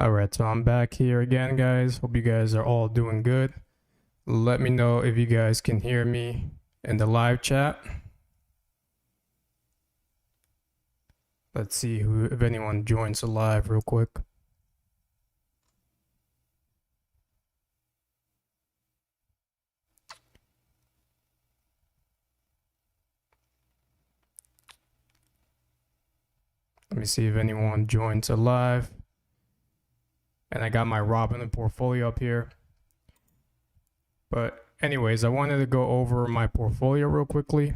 All right, so I'm back here again, guys. Hope you guys are all doing good. Let me know if you guys can hear me in the live chat. Let's see if anyone joins the live real quick. Let me see if anyone joins the live. And I got my Robinhood Portfolio up here. But anyways, I wanted to go over my portfolio real quickly.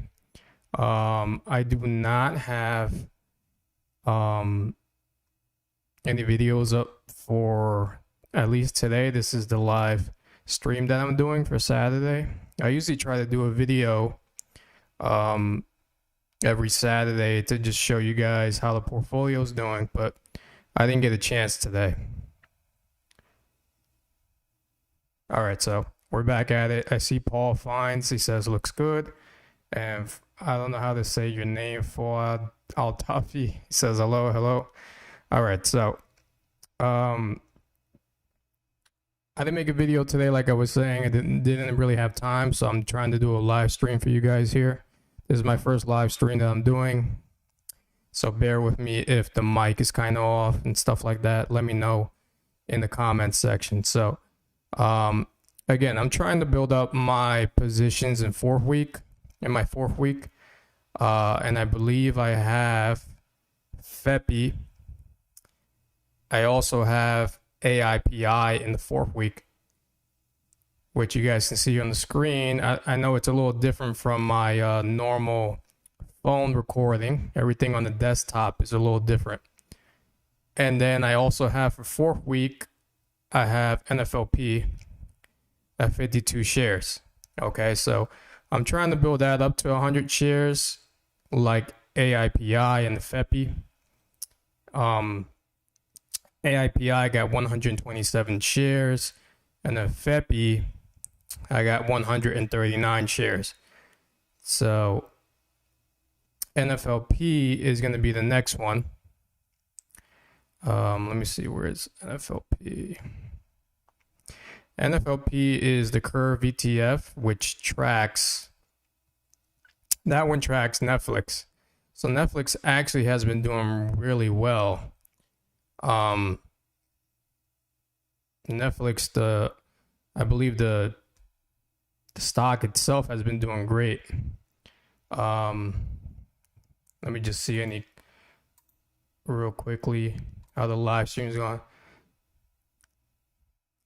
I do not have any videos up for at least today. This is the live stream that I'm doing for Saturday. I usually try to do a video every Saturday to just show you guys how the portfolio is doing, but I didn't get a chance today. All right, so we're back at it. I see Paul Fines. He says looks good. And I don't know how to say your name, Fuad Al-Tafi. He says hello. All right, so I didn't make a video today, like I was saying. I didn't really have time, so I'm trying to do a live stream for you guys here. This is my first live stream that I'm doing, so bear with me if the mic is kind of off and stuff like that. Let me know in the comments section. So again, I'm trying to build up my positions in my fourth week, and I believe I have FEPI. I also have AIPI in the fourth week, which you guys can see on the screen. I know it's a little different from my normal phone recording. Everything on the desktop is a little different. And then I also have for fourth week, I have NFLP at 52 shares. Okay, so I'm trying to build that up to 100 shares like AIPI and the FEPI. AIPI got 127 shares, and the FEPI, I got 139 shares. So NFLP is going to be the next one. Let me see, where is NFLP? NFLP is the Curve ETF, which tracks Netflix. So Netflix actually has been doing really well. Netflix, I believe the stock itself has been doing great. Let me just see any real quickly how the live stream is going.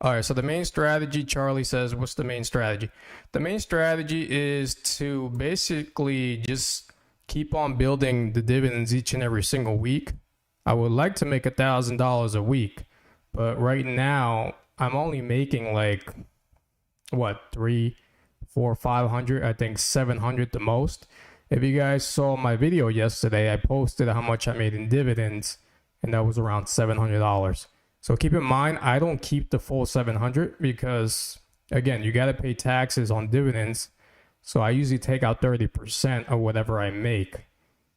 All right, so the main strategy, Charlie says, what's the main strategy? The main strategy is to basically just keep on building the dividends each and every single week. I would like to make $1,000 a week, but right now I'm only making like what, 300, 400, 500, I think 700 the most. If you guys saw my video yesterday, I posted how much I made in dividends, and that was around $700. So keep in mind, I don't keep the full 700 because, again, you got to pay taxes on dividends. So I usually take out 30% of whatever I make.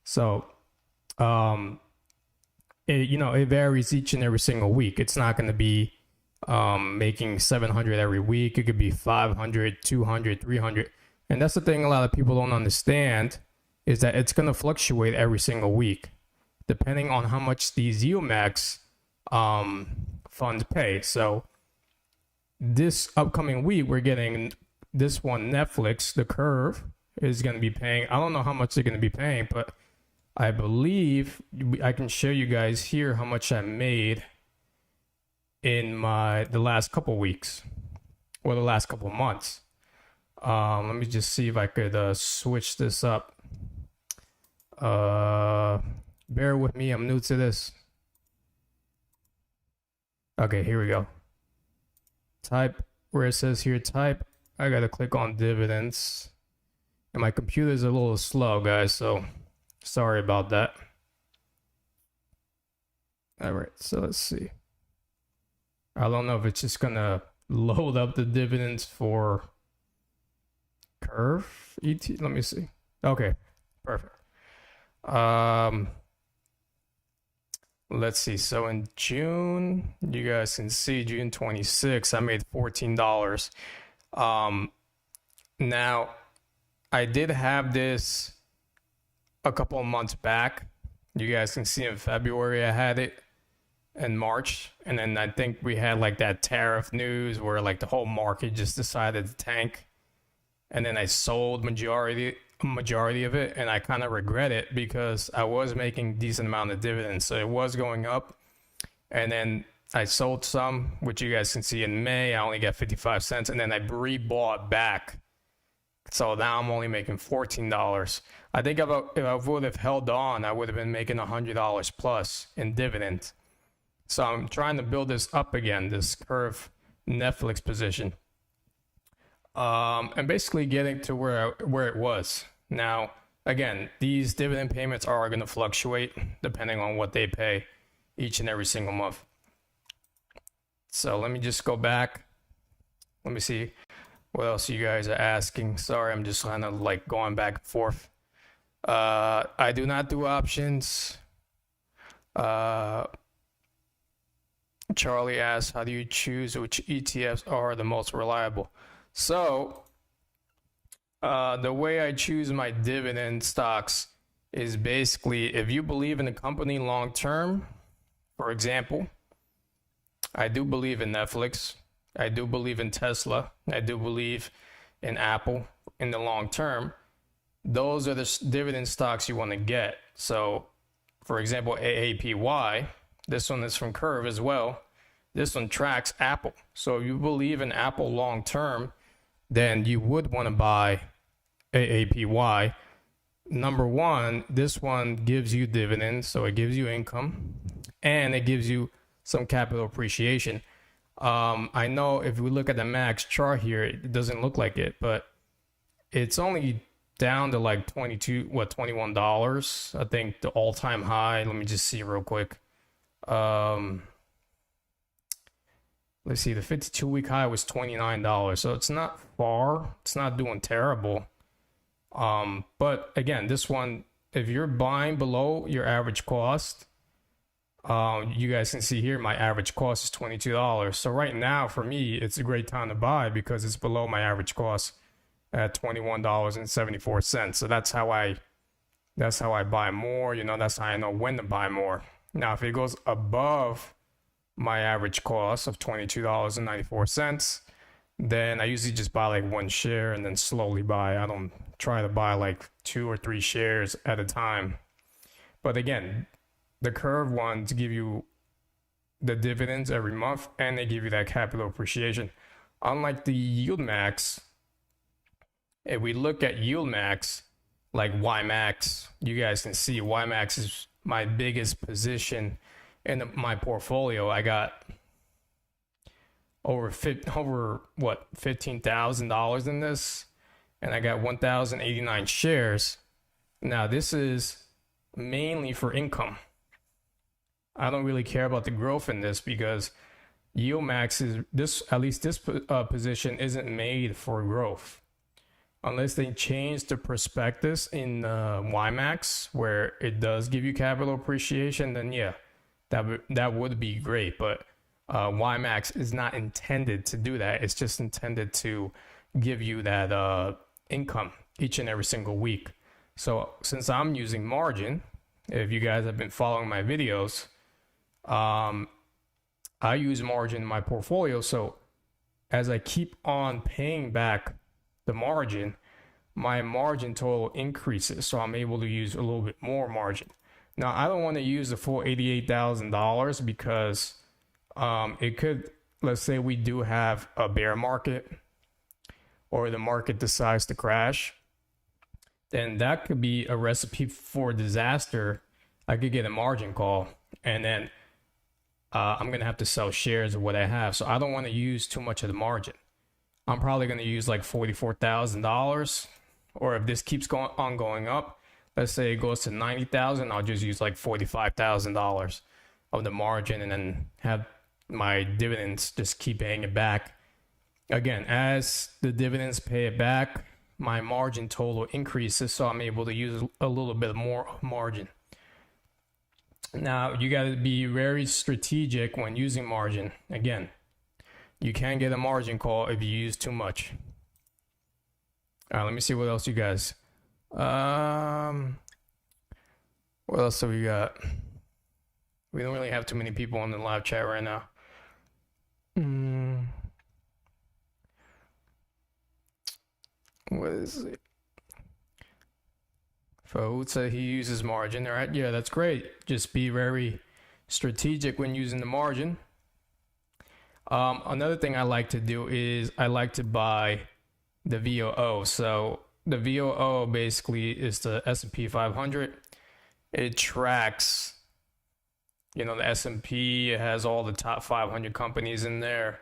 So, it varies each and every single week. It's not going to be making 700 every week. It could be 500, 200, 300. And that's the thing a lot of people don't understand, is that it's going to fluctuate every single week, depending on how much these UMAX funds pay. So this upcoming week, we're getting this one, Netflix, the Curve, is going to be paying. I don't know how much they're going to be paying, but I believe I can show you guys here how much I made in the last couple weeks, or the last couple months. Let me just see if I could switch this up. Bear with me, I'm new to this. Okay, here we go. Type where it says here type. I gotta click on dividends, and my computer's a little slow, guys, so sorry about that. All right, so let's see. I don't know if it's just gonna load up the dividends for Curve ET. Let me see. Okay, perfect. let's see. So in June, you guys can see June 26th, I made $14. Now I did have this a couple of months back. You guys can see in February I had it, in March, and then I think we had like that tariff news where like the whole market just decided to tank, and then I sold majority of it, and I kind of regret it because I was making decent amount of dividends, so it was going up, and then I sold some, which you guys can see in May. I only got 55 cents, and then I rebought back. So now I'm only making $14. I think if I would have held on, I would have been making $100 plus in dividends. So I'm trying to build this up again, this curve Netflix position, and basically getting to where it was. Now, again, these dividend payments are going to fluctuate depending on what they pay each and every single month. So let me just go back. Let me see what else you guys are asking. Sorry, I'm just kind of like going back and forth. I do not do options. Charlie asks, how do you choose which ETFs are the most reliable? So, the way I choose my dividend stocks is basically if you believe in the company long term. For example, I do believe in Netflix. I do believe in Tesla. I do believe in Apple in the long term. Those are the dividend stocks you want to get. So, for example, AAPY. This one is from Curve as well. This one tracks Apple. So if you believe in Apple long term, then you would want to buy AAPY. Number one, this one gives you dividends, so it gives you income, and it gives you some capital appreciation. I know if we look at the max chart here, it doesn't look like it, but it's only down to like $21. I think the all-time high. Let me just see real quick. Let's see, the 52-week high was $29, so it's not far. It's not doing terrible. But again, this one, if you're buying below your average cost, you guys can see here my average cost is $22. So right now for me, it's a great time to buy because it's below my average cost at $21.74. So that's how I buy more. That's how I know when to buy more. Now, if it goes above my average cost of $22.94, then I usually just buy like one share and then slowly buy. I don't try to buy like 2 or 3 shares at a time. But again, the Curve ones give you the dividends every month and they give you that capital appreciation. Unlike the Yield Max, if we look at Yield Max, like YMAX, you guys can see YMAX is my biggest position in my portfolio. I got over $15,000 in this, and I got 1,089 shares. Now this is mainly for income. I don't really care about the growth in this because Yield Max is this position isn't made for growth. Unless they change the prospectus in YMAX where it does give you capital appreciation, then yeah, that would be great. But YMAX is not intended to do that. It's just intended to give you that income each and every single week. So since I'm using margin, if you guys have been following my videos, I use margin in my portfolio. So as I keep on paying back the margin, my margin total increases, so I'm able to use a little bit more margin. Now I don't want to use the full $88,000 because it could, let's say we do have a bear market or the market decides to crash, then that could be a recipe for disaster. I could get a margin call, and then I'm gonna have to sell shares of what I have. So I don't want to use too much of the margin. I'm probably going to use like $44,000, or if this keeps going up, let's say it goes to $90,000, I'll just use like $45,000 of the margin and then have my dividends just keep paying it back. Again, as the dividends pay it back, my margin total increases, so I'm able to use a little bit more margin. Now, you got to be very strategic when using margin. Again, you can get a margin call if you use too much. All right, let me see what else you guys. What else do we got? We don't really have too many people on the live chat right now. What is it? Food said he uses margin. All right, yeah, that's great. Just be very strategic when using the margin. Another thing I like to do is I like to buy the VOO. So the VOO basically is the S&P 500. It tracks, the S&P. It has all the top 500 companies in there,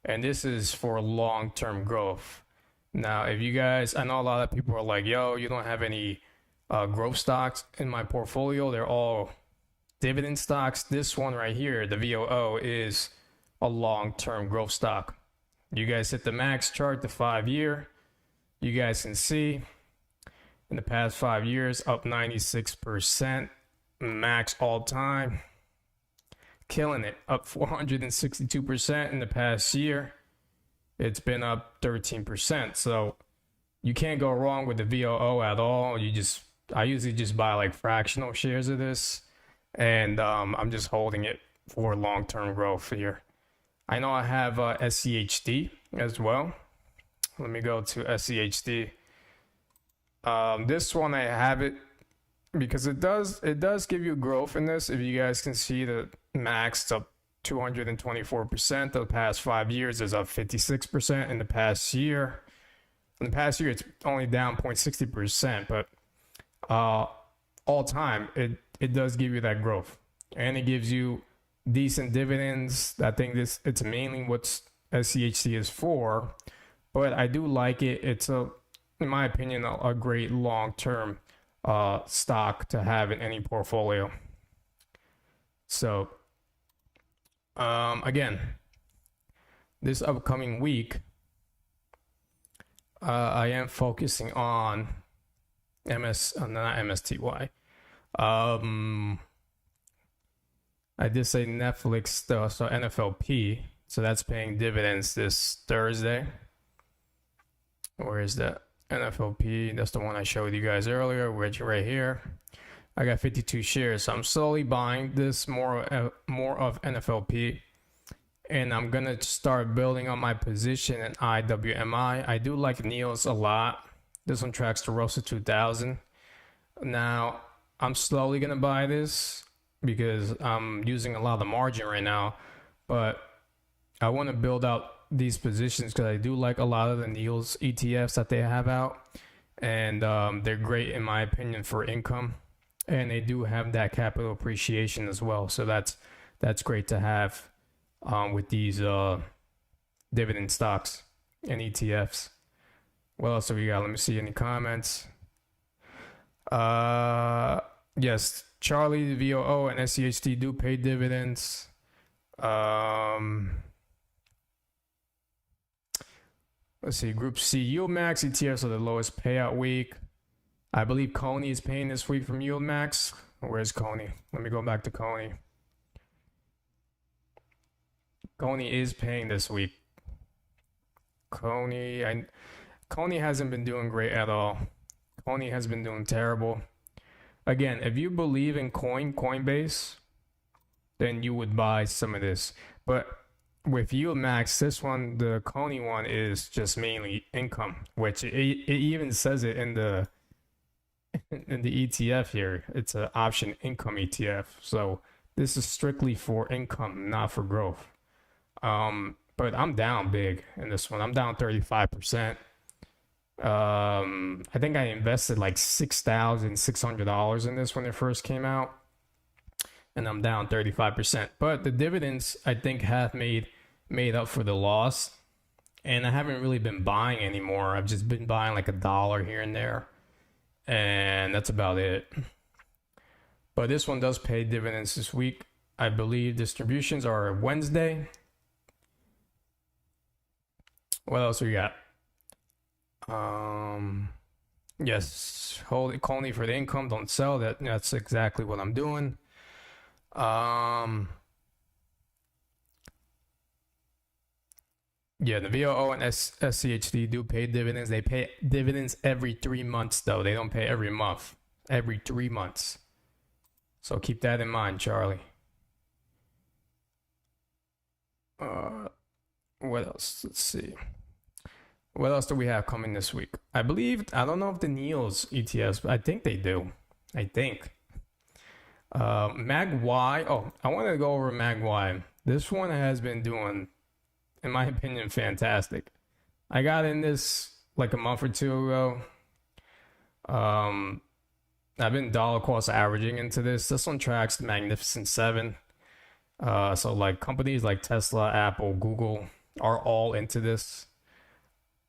and this is for long-term growth. Now, if you guys, I know a lot of people are like, yo, you don't have any growth stocks in my portfolio. They're all dividend stocks. This one right here, the VOO, is a long-term growth stock. You guys hit the max chart, the 5-year. You guys can see in the past 5 years, up 96%, max all time. Killing it, up 462% in the past year. It's been up 13%. So you can't go wrong with the VOO at all. I usually just buy like fractional shares of this, and I'm just holding it for long-term growth here. I know I have SCHD as well. Let me go to SCHD. This one I have it because it does give you growth in this. If you guys can see, the max up 224%. The past 5 years is up 56% in the past year. In the past year, it's only down 0.60%, but all time, it does give you that growth, and it gives you decent dividends. I think it's mainly what SCHD is for, but I do like it. It's in my opinion, a great long-term stock to have in any portfolio. So, again, this upcoming week, I am focusing on not MSTY. I did say Netflix though, so NFLP. So that's paying dividends this Thursday. Where is that? NFLP, that's the one I showed you guys earlier, which right here. I got 52 shares, so I'm slowly buying this more of NFLP, and I'm gonna start building on my position in IWMI. I do like NEOS a lot. This one tracks the Russell 2000. Now I'm slowly gonna buy this because I'm using a lot of the margin right now, but I want to build out these positions because I do like a lot of the NEOS ETFs that they have out, and they're great in my opinion for income, and they do have that capital appreciation as well. So that's great to have with these dividend stocks and ETFs. What else do we got? Let me see any comments. Yes, Charlie, the VOO, and SCHD do pay dividends. Let's see, Group C, Yield Max ETFs are the lowest payout week. I believe Coney is paying this week from Yield Max. Where's Coney? Let me go back to Coney. Coney is paying this week. Coney hasn't been doing great at all. Coney has been doing terrible. Again, if you believe in Coinbase, then you would buy some of this. But with Yield Max, this one, the Coney one, is just mainly income, which it even says it in the ETF here. It's an option income ETF. So this is strictly for income, not for growth. But I'm down big in this one. I'm down 35%. I think I invested like $6,600 in this when it first came out, and I'm down 35%. But the dividends, I think, have made up for the loss, and I haven't really been buying anymore. I've just been buying like $1 here and there, and that's about it. But this one does pay dividends this week. I believe distributions are Wednesday. What else we got? Yes, hold Coney for the income, don't sell that. That's exactly what I'm doing. Um, yeah, the VOO and SCHD do pay dividends. They pay dividends every 3 months, though. They don't pay every month, every 3 months. So keep that in mind, Charlie. Uh, what else? Let's see. What else do we have coming this week? I don't know if the NEOs ETFs, but I think they do. I think. MagY. Oh, I want to go over MagY. This one has been doing, in my opinion, fantastic. I got in this like a month or two ago. I've been dollar cost averaging into this. This one tracks the Magnificent Seven. So like companies like Tesla, Apple, Google are all into this.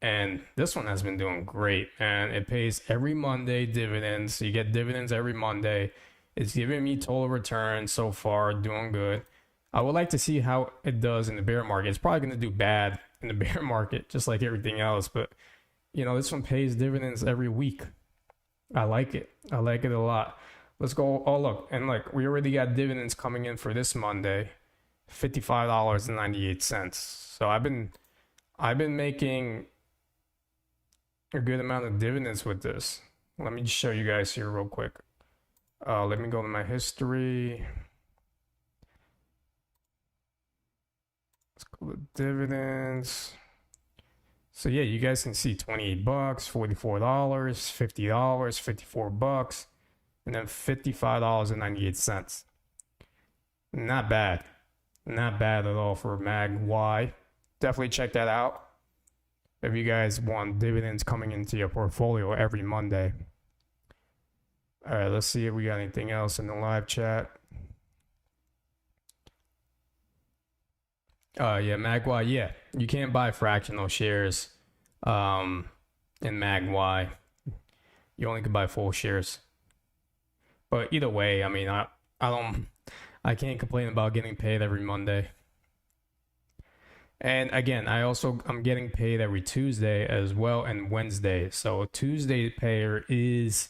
And this one has been doing great. And it pays every Monday dividends. You get dividends every Monday. It's giving me total return so far, doing good. I would like to see how it does in the bear market. It's probably going to do bad in the bear market, just like everything else. But, this one pays dividends every week. I like it. I like it a lot. Let's go. Oh, look. And look, we already got dividends coming in for this Monday, $55.98. So I've been making a good amount of dividends with this. Let me just show you guys here real quick. Let me go to my history. Let's go to dividends. So yeah, you guys can see $28, $44, $50, $54, and then $55.98. Not bad. Not bad at all for MagY. Definitely check that out if you guys want dividends coming into your portfolio every Monday. All right, let's see if we got anything else in the live chat. Yeah, MagY. Yeah, you can't buy fractional shares in MagY. You only can buy full shares. But either way, I mean, I can't complain about getting paid every Monday. And again, I'm getting paid every Tuesday as well and Wednesday. So Tuesday payer is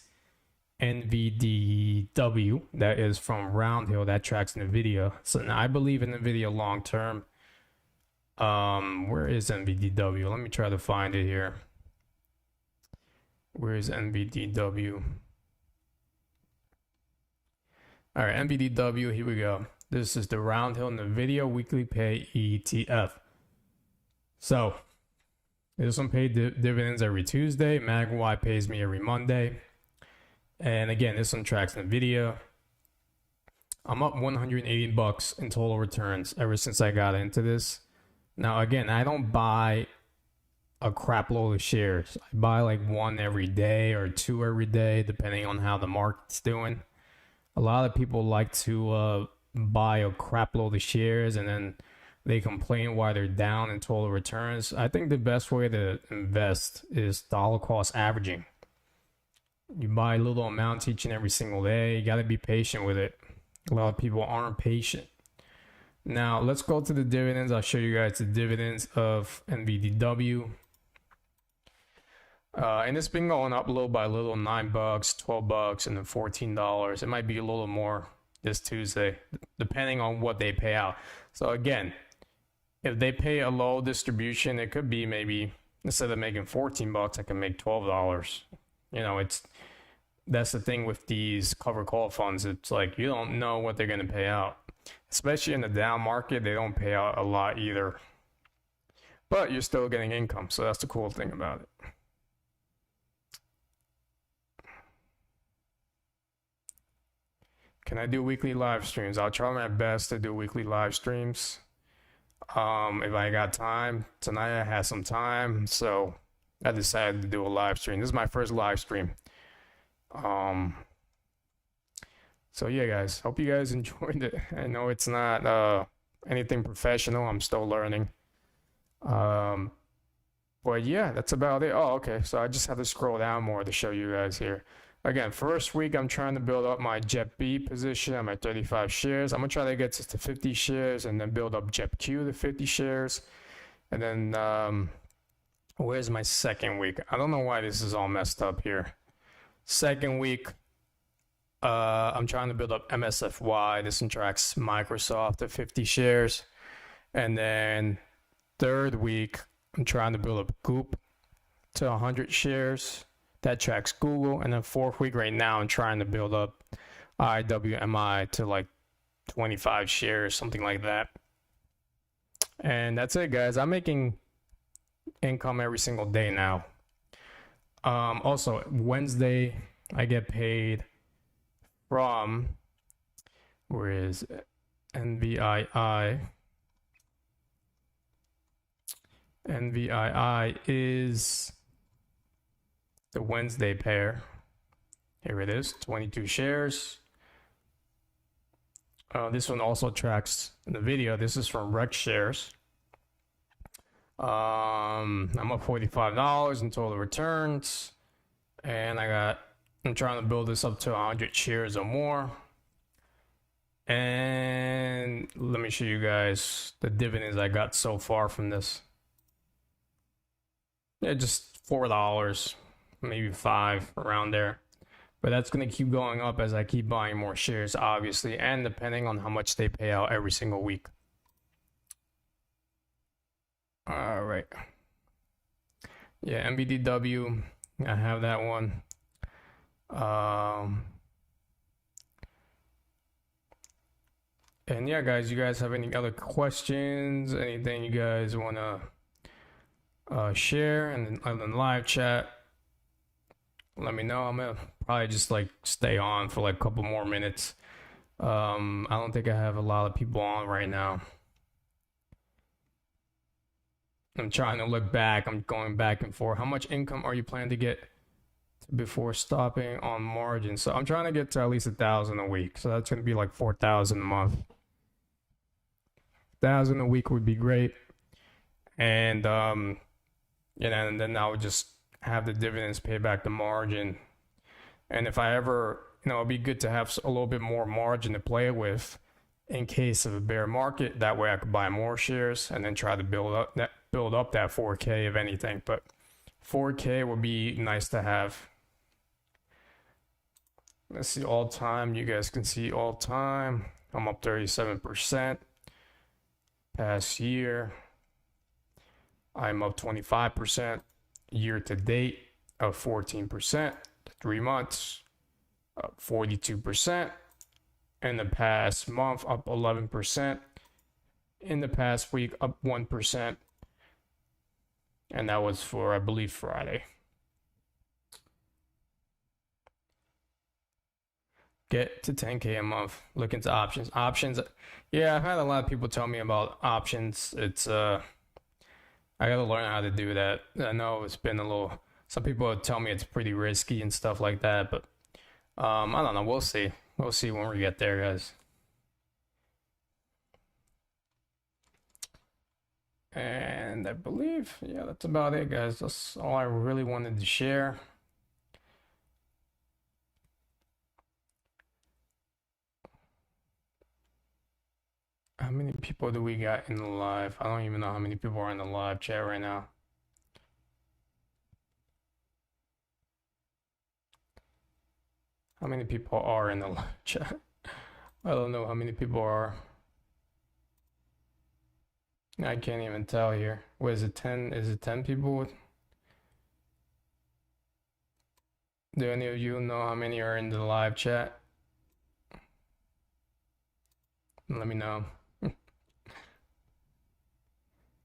NVDW. That is from Roundhill. That tracks NVIDIA. So now I believe in NVIDIA long term. Where is NVDW? Let me try to find it here. Where is NVDW? All right, NVDW, here we go. This is the Roundhill NVIDIA Weekly Pay ETF. So, this one paid dividends every Tuesday. MagY pays me every Monday. And again, this one tracks NVIDIA. I'm up $180 in total returns ever since I got into this. Now, again, I don't buy a crap load of shares. I buy like one every day or two every day, depending on how the market's doing. A lot of people like to buy a crap load of shares and then they complain why they're down in total returns. I think the best way to invest is dollar cost averaging. You buy little amounts each and every single day. You got to be patient with it. A lot of people aren't patient. Now, let's go to the dividends. I'll show you guys the dividends of NVDW. And it's been going up little by little, $9, $12, and then $14. It might be a little more this Tuesday, depending on what they pay out. So again, if they pay a low distribution, it could be maybe instead of making $14, I can make $12. That's the thing with these cover call funds. It's like you don't know what they're going to pay out, especially in the down market. They don't pay out a lot either, but you're still getting income. So that's the cool thing about it. Can I do weekly live streams? I'll try my best to do weekly live streams. If I got time tonight, I had some time, so I decided to do a live stream. This is my first live stream. So yeah, guys, hope you guys enjoyed it. I know it's not anything professional. I'm still learning. But yeah, that's about it. Oh, okay. So I just have to scroll down more to show you guys here. Again, first week, I'm trying to build up my JEP-B position. I'm at 35 shares. I'm going to try to get to 50 shares and then build up JEP-Q to 50 shares. And then, where's my second week? I don't know why this is all messed up here. Second week, I'm trying to build up MSFY. This one tracks Microsoft at 50 shares. And then third week, I'm trying to build up Goop to 100 shares. That tracks Google. And then fourth week right now, I'm trying to build up IWMI to like 25 shares, something like that. And that's it, guys. I'm making income every single day now. Also, Wednesday, I get paid from, where is it? NVII. NVII is the Wednesday pair. Here it is, 22 shares. This one also tracks the video. This is from Rec Shares. I'm up $45 in total returns, and I'm trying to build this up to 100 shares or more. And let me show you guys the dividends I got so far from this. Yeah, just $4, maybe $5, around there. But that's going to keep going up as I keep buying more shares, obviously, and depending on how much they pay out every single week. All right. Yeah, MBDW, I have that one. And yeah, guys, you guys have any other questions? Anything you guys want to share and then live chat? Let me know. I'm gonna probably just like stay on for like a couple more minutes. I don't think I have a lot of people on right now. I'm trying to look back. I'm going back and forth. How much income are you planning to get before stopping on margin? So I'm trying to get to at least 1,000 a week. So that's gonna be like 4,000 a month. 1,000 a week would be great. And and then I would just have the dividends pay back the margin. And if I ever, it'd be good to have a little bit more margin to play with in case of a bear market. That way I could buy more shares and then try to build up that 4K if anything. But 4K would be nice to have. Let's see all time. You guys can see all time. I'm up 37%. Past year, I'm up 25%. Year to date, up 14%. 3 months, up 42%. In the past month, up 11%. In the past week, up 1%. And that was for, I believe, Friday. Get to 10K a month. Look into options. Options, yeah, I've had a lot of people tell me about options. It's I gotta learn how to do that. I know it's been a little. Some people tell me it's pretty risky and stuff like that, but I don't know. We'll see. We'll see when we get there, guys. And I believe, yeah, that's about it, guys. That's all I really wanted to share. How many people do we got in the live? I don't even know how many people are in the live chat right now. How many people are in the live chat? I don't know how many people are. I can't even tell here. What is it, 10? Is it 10 people? Do any of you know how many are in the live chat? Let me know.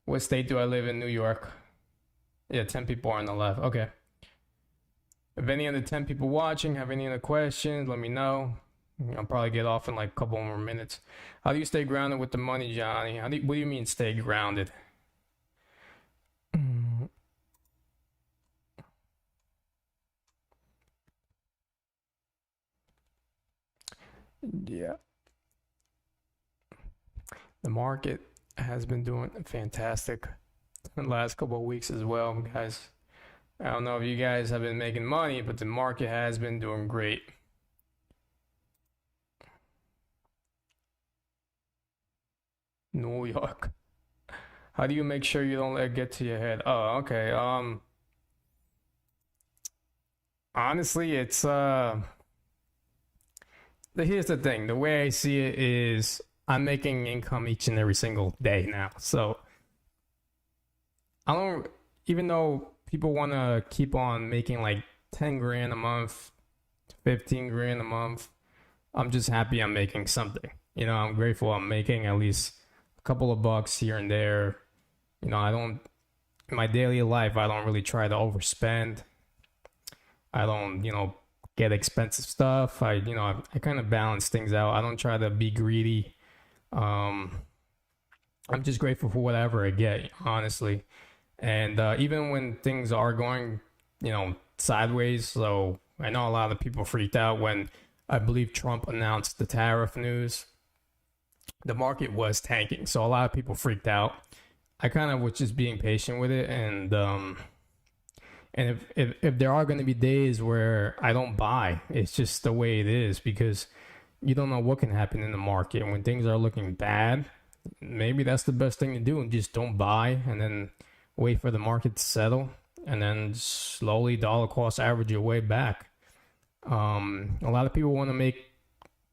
What state do I live in? New York. Yeah, 10 people are on the left. Okay. If any of the 10 people watching have any other questions, let me know. I'll probably get off in like a couple more minutes. How do you stay grounded with the money, Johnny? What do you mean stay grounded? Yeah. The market has been doing fantastic in the last couple of weeks as well, guys. I don't know if you guys have been making money, but the market has been doing great. New York. How do you make sure you don't let it get to your head? Oh, okay. Honestly, it's here's the thing. The way I see it is I'm making income each and every single day now. So I don't, even though people want to keep on making like 10 grand a month, 15 grand a month, I'm just happy I'm making something. I'm grateful I'm making at least a couple of bucks here and there. I don't, in my daily life, I don't really try to overspend. I don't, get expensive stuff. I kind of balance things out. I don't try to be greedy. Um, I'm just grateful for whatever I get, honestly. And even when things are going, sideways, so I know a lot of people freaked out when I believe Trump announced the tariff news. The market was tanking, so a lot of people freaked out. I kind of was just being patient with it, and if there are going to be days where I don't buy, it's just the way it is because you don't know what can happen in the market. When things are looking bad, maybe that's the best thing to do and just don't buy and then wait for the market to settle and then slowly dollar cost average your way back. A lot of people want to make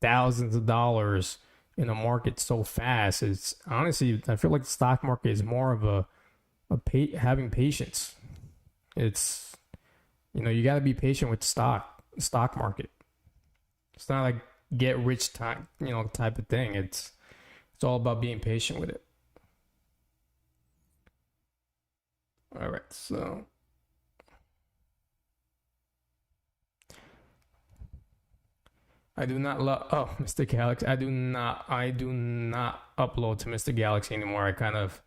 thousands of dollars in a market so fast. It's honestly, I feel like the stock market is more of having patience. It's, you got to be patient with stock market. It's not like get rich type, type of thing. It's all about being patient with it. All right, so I do not love. Oh, Mr. Galaxy. I do not. I do not upload to Mr. Galaxy anymore. I kind of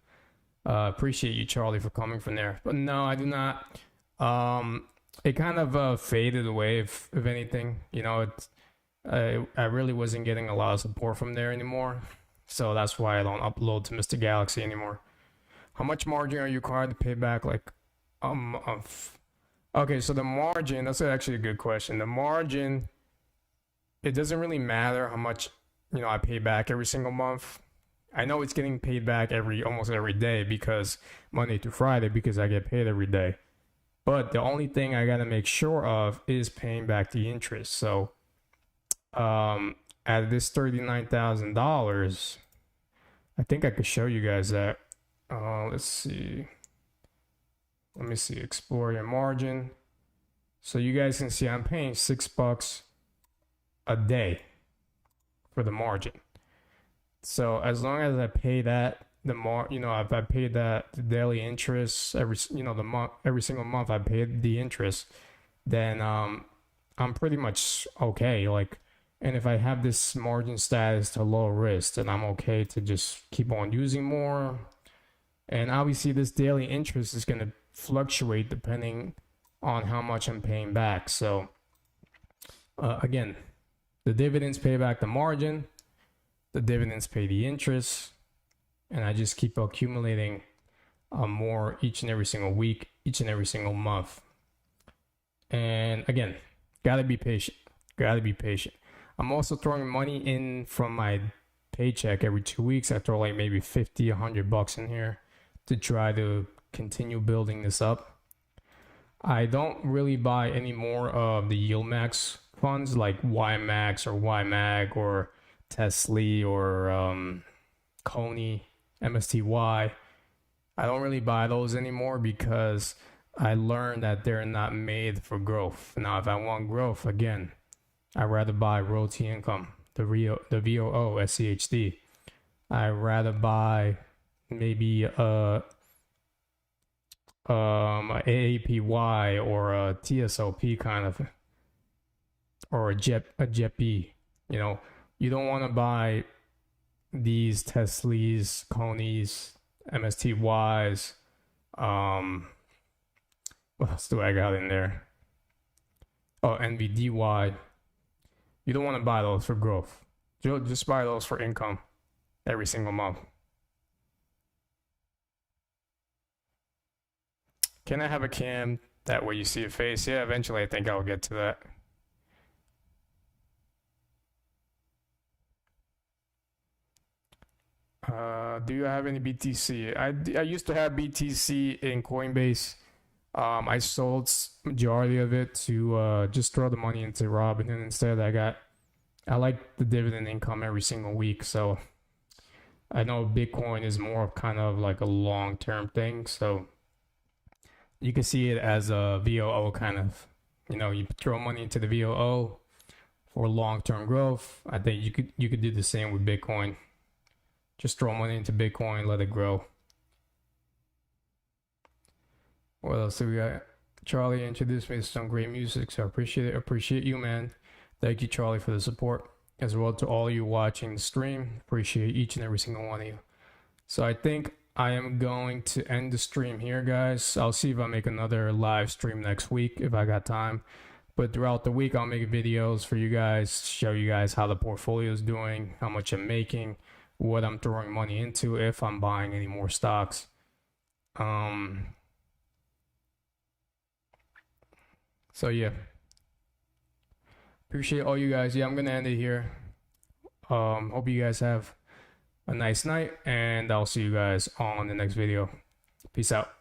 appreciate you, Charlie, for coming from there. But no, I do not. It kind of faded away. If anything, I really wasn't getting a lot of support from there anymore. So that's why I don't upload to Mr. Galaxy anymore. How much margin are you required to pay back? Like, okay, so the margin. That's actually a good question. The margin. It doesn't really matter how much I pay back every single month. I know it's getting paid back almost every day because Monday to Friday because I get paid every day. But the only thing I gotta make sure of is paying back the interest. So at this $39,000, I think I could show you guys that. Let's see. Let me see. Explore your margin. So you guys can see I'm paying $6 a day for the margin. So as long as I pay that, if I pay that the daily interest every single month I paid the interest, then I'm pretty much okay. Like, and if I have this margin status to low risk, then I'm okay to just keep on using more. And obviously this daily interest is going to fluctuate depending on how much I'm paying back. So again, the dividends pay back the margin, the dividends pay the interest, and I just keep accumulating more each and every single week, each and every single month. And again, gotta be patient. Gotta be patient. I'm also throwing money in from my paycheck every 2 weeks. I throw like maybe 50, $100 in here to try to continue building this up. I don't really buy any more of the yield max funds like YMAX or YMAG or Tesla or Coney, MSTY. I don't really buy those anymore because I learned that they're not made for growth. Now, if I want growth, again, I'd rather buy Royalty Income, the VOO SCHD. I'd rather buy maybe a AAPY or a TSOP kind of, or a JEP. You don't want to buy these Teslas, Conies, MSTYs. What else do I got in there? Oh, NVDY. You don't want to buy those for growth. Just buy those for income every single month. Can I have a cam that way you see a face? Yeah, eventually I think I'll get to that. Do you have any BTC? I used to have BTC in Coinbase. I sold majority of it to just throw the money into Robinhood instead. I got I like the dividend income every single week. So I know Bitcoin is more of kind of like a long term thing. So you can see it as a VOO kind of, you throw money into the VOO for long term growth. I think you could do the same with Bitcoin. Just throw money into Bitcoin, let it grow. What else do we got? Charlie introduced me to some great music, so I appreciate it. Appreciate you, man. Thank you, Charlie, for the support, as well to all of you watching the stream. Appreciate each and every single one of you. So I think I am going to end the stream here, guys. I'll see if I make another live stream next week if I got time. But throughout the week, I'll make videos for you guys, show you guys how the portfolio is doing, how much I'm making, what I'm throwing money into, if I'm buying any more stocks. So yeah, appreciate all you guys. Yeah, I'm gonna end it here. Hope you guys have a nice night, and I'll see you guys on the next video. Peace out.